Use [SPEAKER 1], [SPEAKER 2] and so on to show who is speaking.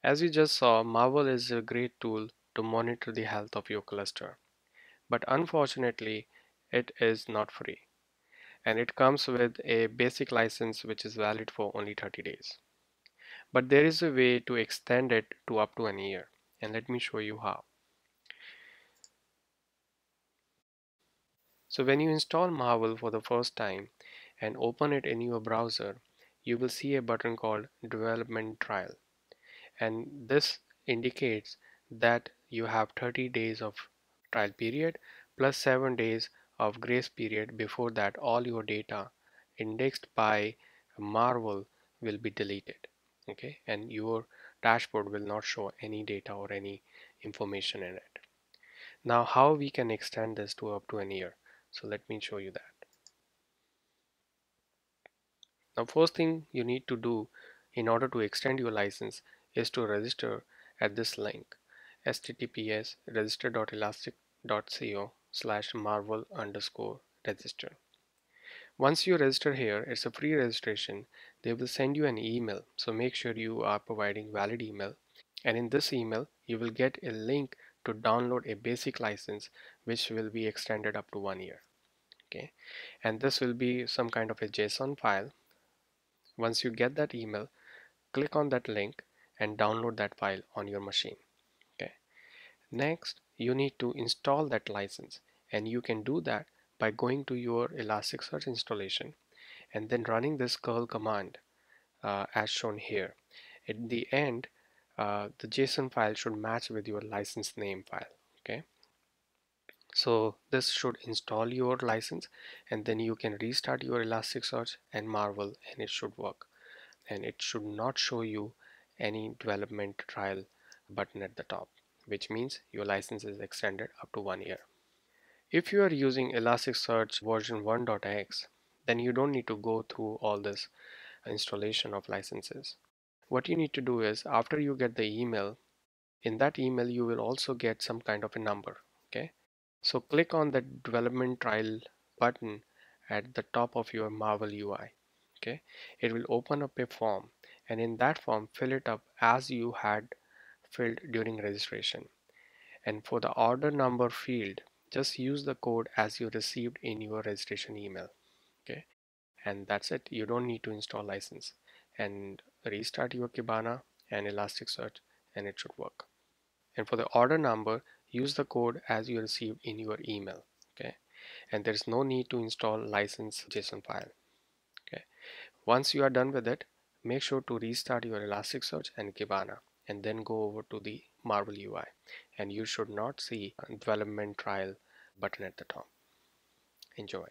[SPEAKER 1] As you just saw, Marvel is a great tool to monitor the health of your cluster, but unfortunately it is not free, and it comes with a basic license which is valid for only 30 days. But there is a way to extend it to up to an year, and let me show you how. So when you install Marvel for the first time and open it in your browser, you will see a button called Development Trial, and this indicates that you have 30 days of trial period plus 7 days of grace period. Before that, all your data indexed by Marvel will be deleted, okay, and your dashboard will not show any data or any information in it. Now how we can extend this to up to an year? So let me show you that. Now first thing you need to do in order to extend your license is to register at this link, https register.elastic.co/marvel_register. Once you register here, it's a free registration. They will send you an email, so make sure you are providing valid email, and in this email you will get a link to download a basic license which will be extended up to 1 year. Okay, and this will be some kind of a JSON file. Once you get that email, click on that link and download that file on your machine. Okay, next you need to install that license, and you can do that by going to your Elasticsearch installation and then running this curl command as shown here. At the end, the JSON file should match with your license name file. Okay, so this should install your license, and then you can restart your Elasticsearch and Marvel, and it should work. And it should not show you any development trial button at the top, which means your license is extended up to 1 year. If you are using Elasticsearch version 1.x, then you don't need to go through all this installation of licenses. What you need to do is, after you get the email, in that email you will also get some kind of a number. Okay, so click on the development trial button at the top of your Marvel UI. Okay, it will open up a form, and in that form fill it up as you had filled during registration. And for the order number field, just use the code as you received in your registration email. Okay, and that's it. You don't need to install license, and restart your Kibana and Elasticsearch, and it should work. And for the order number, use the code as you received in your email. Okay, and there's no need to install license JSON file. Okay, once you are done with it, make sure to restart your Elasticsearch and Kibana, and then go over to the Marvel UI, and you should not see a development trial button at the top. Enjoy.